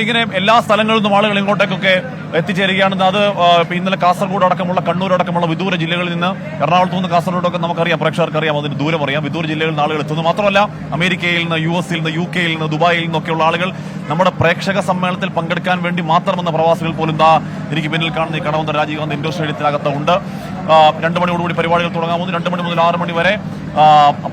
ഇങ്ങനെ എല്ലാ സ്ഥലങ്ങളിൽ നിന്നും ആളുകൾ ഇങ്ങോട്ടേക്കൊക്കെ എത്തിച്ചേരുകയാണെന്ന്. അത് ഇന്നലെ കാസർഗോഡ് അടക്കമുള്ള കണ്ണൂർ അടക്കമുള്ള വിദൂര ജില്ലകളിൽ നിന്ന്, എറണാകുളത്ത് നിന്ന് കാസർഗോഡൊക്കെ നമുക്കറിയാം, പ്രേക്ഷകർക്കറിയാം, അതിന് ദൂരം അറിയാം. വിദൂര ജില്ലകളിൽ നിന്ന് ആളുകൾ എത്തുന്നു. മാത്രമല്ല അമേരിക്കയിൽ നിന്ന്, US-ൽ നിന്ന്, UK-യിൽ നിന്ന്, ദുബായിൽ നിന്നൊക്കെയുള്ള ആളുകൾ നമ്മുടെ പ്രേക്ഷക സമ്മേളനത്തിൽ പങ്കെടുക്കാൻ വേണ്ടി മാത്രമെന്ന പ്രവാസികൾ പോലും എനിക്ക് പിന്നിൽ കാണുന്ന ഈ കടവന്ത്ര രാജീവ് ഗാന്ധി ഇൻഡോർ സ്റ്റേഡിയത്തിനകത്തുണ്ട്. 2 മണിയോടുകൂടി പരിപാടികൾ തുടങ്ങാമെന്ന്. 2 മണി മുതൽ 6 മണി വരെ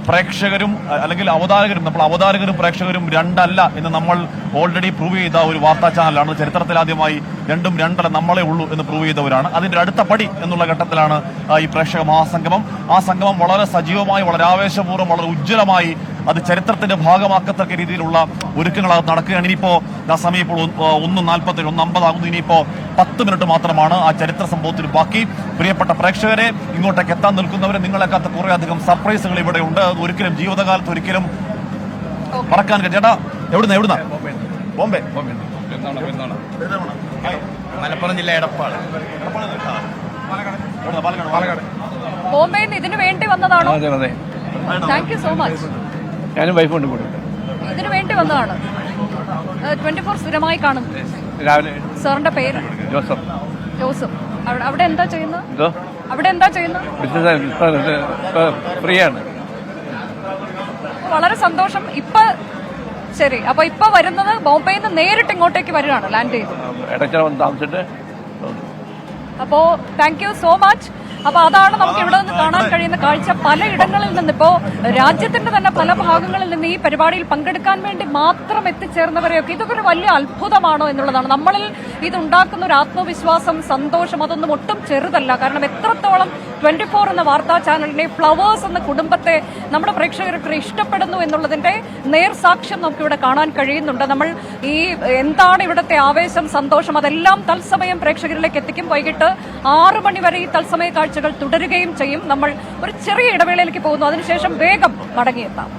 പ്രേക്ഷകരും അല്ലെങ്കിൽ അവതാരകരും, നമ്മൾ അവതാരകരും പ്രേക്ഷകരും രണ്ടല്ല എന്ന് നമ്മൾ ഓൾറെഡി പ്രൂവ് ചെയ്ത ഒരു വാർത്താ ചാനലാണ്. ചരിത്രത്തിലാദ്യമായി 2ഉം 2 നമ്മളെ ഉള്ളൂ എന്ന് പ്രൂവ് ചെയ്തവരാണ്. അതിന്റെ അടുത്ത പടി എന്നുള്ള ഘട്ടത്തിലാണ് ഈ പ്രേക്ഷക മഹാസംഗമം. ആ സംഗമം വളരെ സജീവമായി, വളരെ ആവേശപൂർവ്വം, വളരെ ഉജ്ജ്വലമായി അത് ചരിത്രത്തിന്റെ ഭാഗമാക്കത്തക്ക രീതിയിലുള്ള ഒരുക്കങ്ങളകത്ത് നടക്കുകയാണ്. ഇനിയിപ്പോ സമയം ഇപ്പോൾ 1:47, 1:50 ആകുന്നു. ഇനിയിപ്പോ 10 മിനിറ്റ് മാത്രമാണ് ആ ചരിത്ര സംഭവത്തിന് ബാക്കി. പ്രിയപ്പെട്ട പ്രേക്ഷകരെ, ഇങ്ങോട്ടേക്ക് എത്താൻ നിൽക്കുന്നവരെ, നിങ്ങളെക്കാത്ത കുറെ അധികം സർപ്രൈസുകൾ ഇവിടെ ഉണ്ട്. അത് ഒരിക്കലും ജീവിതകാലത്ത് ഒരിക്കലും മറക്കാൻ കഴിയും. ചേട്ടാ എവിടുന്ന? ബോംബെ. മലപ്പുറം ജില്ല എടപ്പാള്. പാലക്കാട്. ബോംബെയിൽ നിന്ന് ഇതിനു വേണ്ടി വന്നതാണോ? Thank you so much. ഞാനും വൈഫുണ്ട് കൂടെ. ഇതിനു വേണ്ടി വന്നതാണ്. 24 സ്ഥിരമായി കാണും. രാവിലെ. സാറിന്റെ പേര്? ജോസഫ്. അവിടെ എന്താ ചെയ്യുന്നത്? ഫ്രീ ആണ്. വളരെ സന്തോഷം. ശരി, അപ്പൊ ഇപ്പൊ വരുന്നത് ബോംബെയിൽ നിന്ന് നേരിട്ട് ഇങ്ങോട്ടേക്ക് വരികയാണ്, ലാൻഡ് ചെയ്ത്. അപ്പോ താങ്ക് യു സോ മച്ച്. അപ്പൊ അതാണ് നമുക്ക് ഇവിടെ നിന്ന് കാണാൻ കഴിയുന്ന കാഴ്ച. പലയിടങ്ങളിൽ നിന്ന്, ഇപ്പോ രാജ്യത്തിന്റെ തന്നെ പല ഭാഗങ്ങളിൽ നിന്ന് ഈ പരിപാടിയിൽ പങ്കെടുക്കാൻ വേണ്ടി മാത്രം എത്തിച്ചേർന്നവരെയൊക്കെ ഇതൊക്കെ ഒരു വലിയ അത്ഭുതമാണോ എന്നുള്ളതാണ്. നമ്മളിൽ ഇതുണ്ടാക്കുന്ന ഒരു ആത്മവിശ്വാസം, സന്തോഷം, അതൊന്നും ഒട്ടും ചെറുതല്ല. കാരണം എത്രത്തോളം 24 എന്ന വാർത്താ ചാനലിനെ, ഫ്ലവേഴ്സ് എന്ന കുടുംബത്തെ നമ്മുടെ പ്രേക്ഷകർക്ക് ഇഷ്ടപ്പെടുന്നു എന്നുള്ളതിന്റെ നേർസാക്ഷ്യം നമുക്കിവിടെ കാണാൻ കഴിയുന്നുണ്ട്. നമ്മൾ എന്താണ് ഇവിടുത്തെ ആവേശം, സന്തോഷം, അതെല്ലാം തത്സമയം പ്രേക്ഷകരിലേക്ക് എത്തിക്കും. വൈകിട്ട് 6 മണി വരെ ഈ തത്സമയ കാഴ്ചകൾ തുടരുകയും ചെയ്യും. നമ്മൾ ഒരു ചെറിയ ഇടവേളയിലേക്ക് പോകുന്നു. അതിനുശേഷം വേഗം മടങ്ങിയെത്താം.